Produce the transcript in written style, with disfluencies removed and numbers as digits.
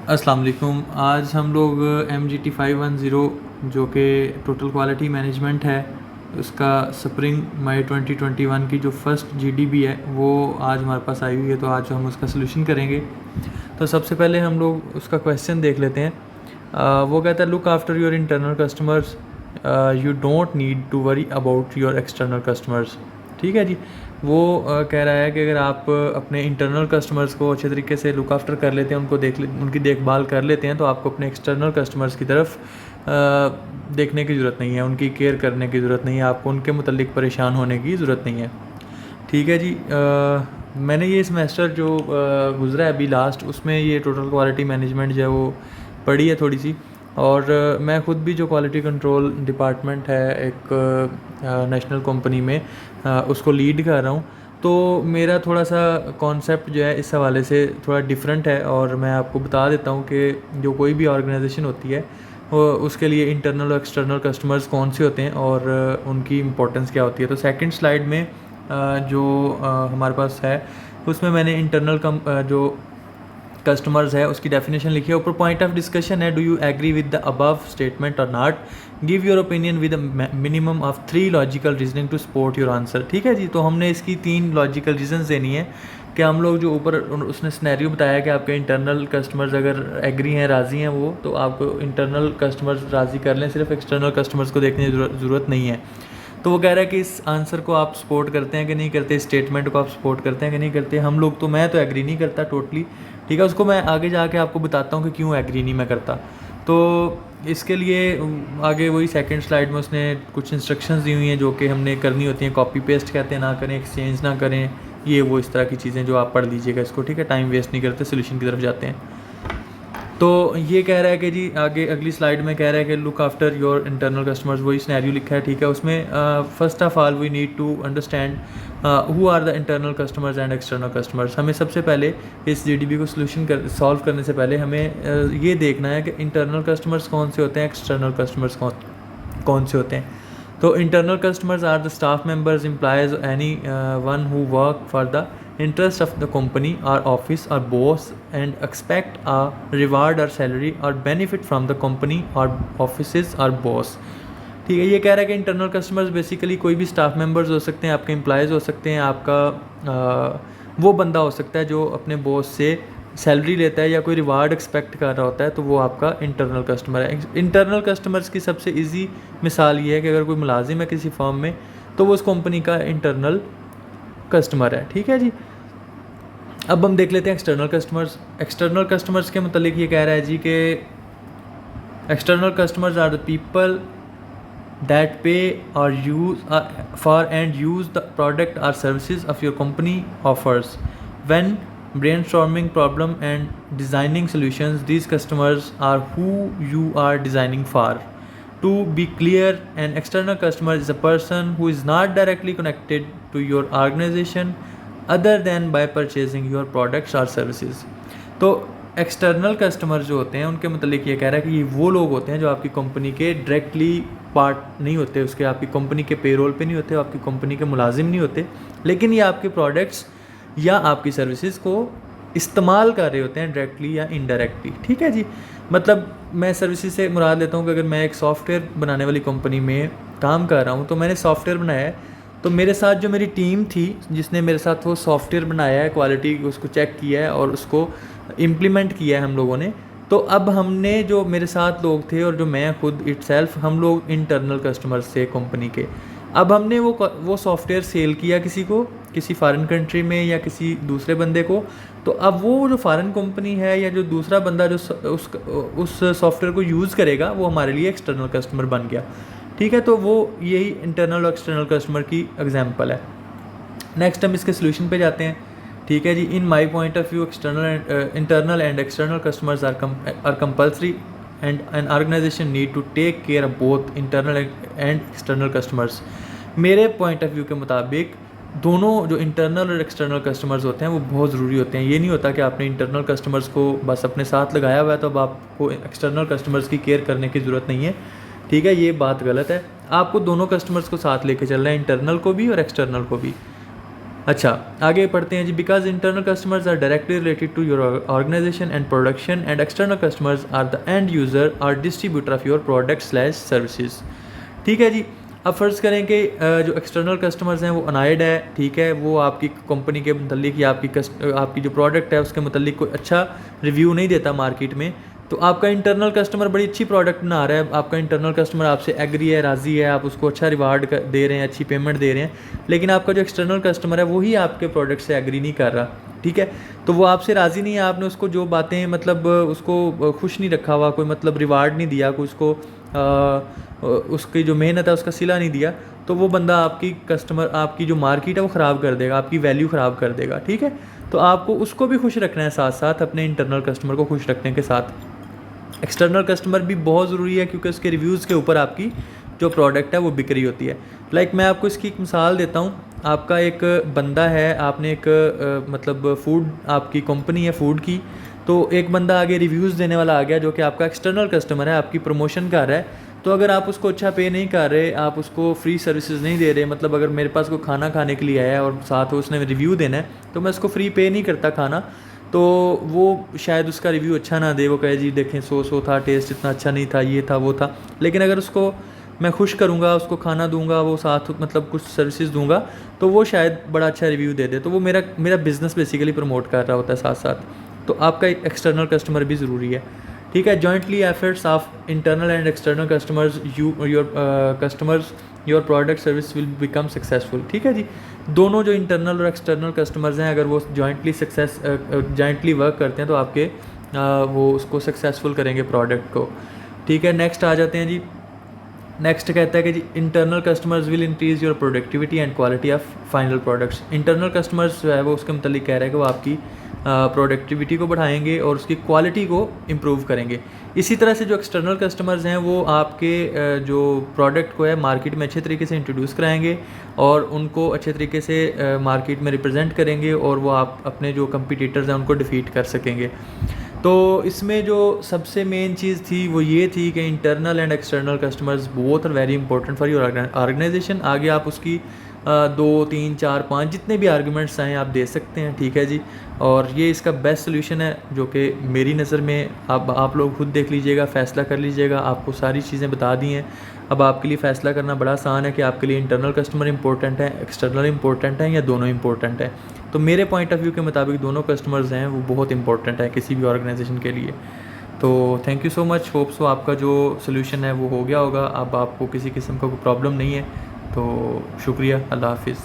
अस्सलाम वालेकुम। आज हम लोग MGT 510 जो कि टोटल क्वालिटी मैनेजमेंट है उसका स्प्रिंग मई 2021 की जो फर्स्ट GDB है वो आज हमारे पास आई हुई है, तो आज हम उसका सलूशन करेंगे। तो सबसे पहले हम लोग उसका क्वेश्चन देख लेते हैं। वो कहता है look after your internal customers, you don't need to worry about your external customers. ठीक है जी। वो कह रहा है कि अगर आप अपने इंटरनल कस्टमर्स को अच्छे तरीके से लुक आफ्टर कर लेते हैं, उनकी देखभाल कर लेते हैं, तो आपको अपने एक्सटर्नल कस्टमर्स की तरफ देखने की ज़रूरत नहीं है, उनकी केयर करने की ज़रूरत नहीं है, आपको उनके मुतल्लिक परेशान होने की ज़रूरत नहीं है। ठीक है जी। मैंने ये सेमेस्टर जो गुज़रा है अभी लास्ट, उसमें ये टोटल क्वालिटी मैनेजमेंट जो है वो पढ़ी है थोड़ी सी। और मैं ख़ुद भी जो क्वालिटी कंट्रोल डिपार्टमेंट है एक नेशनल कंपनी में उसको लीड कर रहा हूँ। तो मेरा थोड़ा सा कॉन्सेप्ट जो है इस हवाले से थोड़ा डिफरेंट है, और मैं आपको बता देता हूँ कि जो कोई भी ऑर्गेनाइजेशन होती है वो उसके लिए इंटरनल और एक्सटर्नल कस्टमर्स कौन से होते हैं और उनकी इम्पोर्टेंस क्या होती है। तो सेकंड स्लाइड में जो हमारे पास है उसमें मैंने इंटरनल जो कस्टमर्स है उसकी डेफिनेशन लिखी है। ऊपर पॉइंट ऑफ डिस्कशन है, do you agree with the above statement और not, give your opinion with minimum of 3 logical reasoning to support your answer. ठीक है जी। तो हमने इसकी 3 लॉजिकल रीजंस देनी है कि हम लोग जो ऊपर उसने सिनेरियो बताया कि आपके इंटरनल कस्टमर्स अगर एग्री हैं, राज़ी हैं वो, तो आपको इंटरनल कस्टमर्स राज़ी कर लें, सिर्फ एक्सटर्नल कस्टमर्स को देखने की ज़रूरत नहीं है। तो वो कह रहा है कि इस आंसर को आप सपोर्ट करते हैं कि नहीं करते, स्टेटमेंट को आप सपोर्ट करते हैं कि नहीं करते। हम लोग तो, मैं तो एग्री नहीं करता टोटली। ठीक है, उसको मैं आगे जाके आपको बताता हूँ कि क्यों एग्री नहीं मैं करता। तो इसके लिए आगे वही सेकंड स्लाइड में उसने कुछ इंस्ट्रक्शंस दी हुई हैं जो कि हमने करनी होती हैं। कॉपी पेस्ट कहते हैं, ना करें, एक्सचेंज ना करें, ये वो इस तरह की चीज़ें जो आप पढ़ लीजिएगा इसको। ठीक है, टाइम वेस्ट नहीं करते, सोल्यूशन की तरफ जाते हैं। तो ये कह रहा है कि जी आगे अगली स्लाइड में कह रहा है कि look after your internal customers, वही सिनेरियो लिखा है। ठीक है, उसमें first of all we need to understand who are the internal customers and external customers. हमें सबसे पहले इस GDB को सॉल्व करने से पहले हमें ये देखना है कि इंटरनल कस्टमर्स कौन से होते हैं, एक्सटर्नल कस्टमर्स कौन से होते हैं। तो internal customers are the staff members, employees, anyone who work for the interest of the company or office or boss and expect a reward or salary or benefit from the company or offices or boss। ठीक है, ये कह रहा है कि internal customers basically कोई भी staff members हो सकते हैं, आपके एम्प्लॉयज़ हो सकते हैं, आपका वो बंदा हो सकता है जो अपने बॉस से सैलरी लेता है या कोई रिवार्ड एक्सपेक्ट कर रहा होता है, तो वो आपका इंटरनल कस्टमर है। इंटरनल कस्टमर्स की सबसे ईजी मिसाल ये है कि अगर कोई मुलाजिम है किसी फर्म में तो वो उस कंपनी का इंटरनल कस्टमर है। ठीक है जी। अब हम देख लेते हैं एक्सटर्नल कस्टमर्स। एक्सटर्नल कस्टमर्स के मतलब ये कह रहा है जी कि external customers are the people that pay और use for and use the product और services of your company offers when brainstorming problem and designing solutions. These customers are who you are designing for. To be clear, an external customer is a person who is not directly connected to your organization other than by purchasing your products or services। तो external customer जो होते हैं उनके मतलब ये कह रहा है कि ये वो लोग होते हैं जो आपकी कंपनी के डायरेक्टली पार्ट नहीं होते, उसके आपकी कंपनी के पेरोल पे नहीं होते, आपकी कंपनी के मुलाजिम नहीं होते, लेकिन ये आपके प्रोडक्ट्स या आपकी सर्विसेज को इस्तेमाल कर रहे होते हैं डायरेक्टली या इनडायरेक्टली। ठीक है जी। मतलब मैं सर्विसेज से मुराद लेता हूँ कि अगर मैं एक सॉफ्टवेयर बनाने वाली कंपनी में काम कर रहा हूँ, तो मैंने सॉफ्टवेयर बनाया है, तो मेरे साथ जो मेरी टीम थी जिसने मेरे साथ वो सॉफ्टवेयर बनाया है, क्वालिटी उसको चेक किया है और उसको इम्प्लीमेंट किया है हम लोगों ने। तो अब हमने जो मेरे साथ लोग थे और जो मैं खुद इटसेल्फ, हम लोग इंटरनल कस्टमर्स थे कंपनी के। अब हमने वो सॉफ्टवेयर सेल किया किसी को, किसी फॉरेन कंट्री में या किसी दूसरे बंदे को। तो अब वो जो फॉरेन कंपनी है या जो दूसरा बंदा जो उस सॉफ्टवेयर को यूज़ करेगा वो हमारे लिए एक्सटर्नल कस्टमर बन गया। ठीक है, तो वो यही इंटरनल और एक्सटर्नल कस्टमर की एग्जांपल है। नेक्स्ट हम इसके सोल्यूशन पे जाते हैं। ठीक है जी। In my point of view internal and external customers are compulsory and an organization need to take care of both internal and external customers. मेरे पॉइंट ऑफ व्यू के मुताबिक दोनों जो इंटरनल और एक्सटर्नल कस्टमर्स होते हैं वो बहुत ज़रूरी होते हैं। ये नहीं होता कि आपने इंटरनल कस्टमर्स को बस अपने साथ लगाया हुआ है तो अब आपको एक्सटर्नल कस्टमर्स की केयर करने की ज़रूरत नहीं है। ठीक है, ये बात गलत है। आपको दोनों कस्टमर्स को साथ लेके चलना है, इंटरनल को भी और एक्सटर्नल को भी। अच्छा, आगे पढ़ते हैं जी। Because internal customers are directly related to your organization and production, and external customers are the end user और distributor of your product slash services. ठीक है जी। अब फ़र्ज़ करें कि जो एक्सटर्नल कस्टमर्स हैं वो अनाइड है, ठीक है, वो आपकी कंपनी के मतलब या आपकी जो प्रोडक्ट है उसके मतलब कोई अच्छा रिव्यू नहीं देता मार्केट में, तो आपका इंटरनल कस्टमर बड़ी अच्छी प्रोडक्ट बना रहा है, आपका इंटरनल कस्टमर आपसे एग्री है, राज़ी है, आप उसको अच्छा रिवार्ड दे रहे हैं, अच्छी पेमेंट दे रहे हैं, लेकिन आपका जो एक्सटर्नल कस्टमर है वही आपके प्रोडक्ट से एग्री नहीं कर रहा, ठीक है, तो वो आपसे राज़ी नहीं है, आपने उसको जो बातें मतलब उसको खुश नहीं रखा हुआ, कोई मतलब रिवार्ड नहीं दिया, कोई उसको उसकी जो मेहनत है उसका सिला नहीं दिया, तो वो बंदा आपकी जो मार्केट है वो ख़राब कर देगा, आपकी वैल्यू ख़राब कर देगा, ठीक है। तो आपको उसको भी खुश रखना है, साथ साथ अपने इंटरनल कस्टमर को खुश रखने के साथ एक्सटर्नल कस्टमर भी बहुत ज़रूरी है, क्योंकि उसके रिव्यूज़ के ऊपर आपकी जो प्रोडक्ट है वो बिक रही होती है। मैं आपको इसकी एक मिसाल देता हूँ। आपका एक बंदा है, आपने एक मतलब फूड, आपकी कंपनी है फूड की, तो एक बंदा आगे रिव्यूज़ देने वाला आ गया जो कि आपका एक्सटर्नल कस्टमर है, आपकी प्रमोशन कर रहा है, तो अगर आप उसको अच्छा पे नहीं कर रहे, आप उसको फ्री सर्विसेज नहीं दे रहे, मतलब अगर मेरे पास कोई खाना खाने के लिए आया है और साथ उसने रिव्यू देना है, तो मैं उसको फ्री पे नहीं करता खाना, तो वो शायद उसका रिव्यू अच्छा ना दे, वो कहे जी देखें सो था, टेस्ट इतना अच्छा नहीं था, ये था वो था। लेकिन अगर उसको मैं खुश करूँगा, उसको खाना दूंगा, वो साथ मतलब कुछ सर्विसेज दूंगा, तो वो शायद बड़ा अच्छा रिव्यू दे दे, तो वो मेरा बिज़नेस बेसिकली प्रमोट कर रहा होता है साथ साथ। तो आपका एक एक्सटर्नल कस्टमर भी ज़रूरी है, ठीक है। Jointly efforts of internal and external customers your product service will become successful, ठीक है जी। दोनों जो इंटरनल और एक्सटर्नल कस्टमर्स हैं, अगर वो जॉइंटली वर्क करते हैं तो आपके वो उसको सक्सेसफुल करेंगे प्रोडक्ट को, ठीक है। नेक्स्ट आ जाते हैं जी। नेक्स्ट कहता है कि जी internal customers will increase your productivity and quality of final products. Internal customers जो है वो उसके मतलब कह रहा है कि वो आपकी प्रोडक्टिविटी को बढ़ाएंगे और उसकी क्वालिटी को इम्प्रूव करेंगे। इसी तरह से जो एक्सटर्नल कस्टमर्स हैं वो आपके जो प्रोडक्ट को है मार्केट में अच्छे तरीके से इंट्रोड्यूस कराएंगे और उनको अच्छे तरीके से मार्केट में रिप्रेजेंट करेंगे, और वो आप अपने जो कंपटीटर्स हैं उनको डिफीट कर सकेंगे। तो इसमें जो सबसे मेन चीज़ थी वो ये थी कि internal and external customers both are very important for your organisation. आगे आप उसकी 2, 3, 4, 5 जितने भी आर्गूमेंट्स चाहें आप दे सकते हैं, ठीक है जी। और ये इसका बेस्ट सोल्यूशन है जो कि मेरी नज़र में, आप लोग खुद देख लीजिएगा, फ़ैसला कर लीजिएगा। आपको सारी चीज़ें बता दी हैं, अब आपके लिए फ़ैसला करना बड़ा आसान है कि आपके लिए इंटरनल कस्टमर इंपॉर्टेंट है, एक्सटर्नल इंपॉर्टेंट है या दोनों इंपॉर्टेंट है। तो मेरे पॉइंट ऑफ व्यू के मुताबिक दोनों कस्टमर्स हैं वो बहुत इंपॉर्टेंट है किसी भी ऑर्गेनाइजेशन के लिए। तो thank you so much, hope so आपका जो सोल्यूशन है वो हो गया होगा, अब आपको किसी किस्म का कोई प्रॉब्लम नहीं है। तो शुक्रिया, अल्लाह हाफिज़।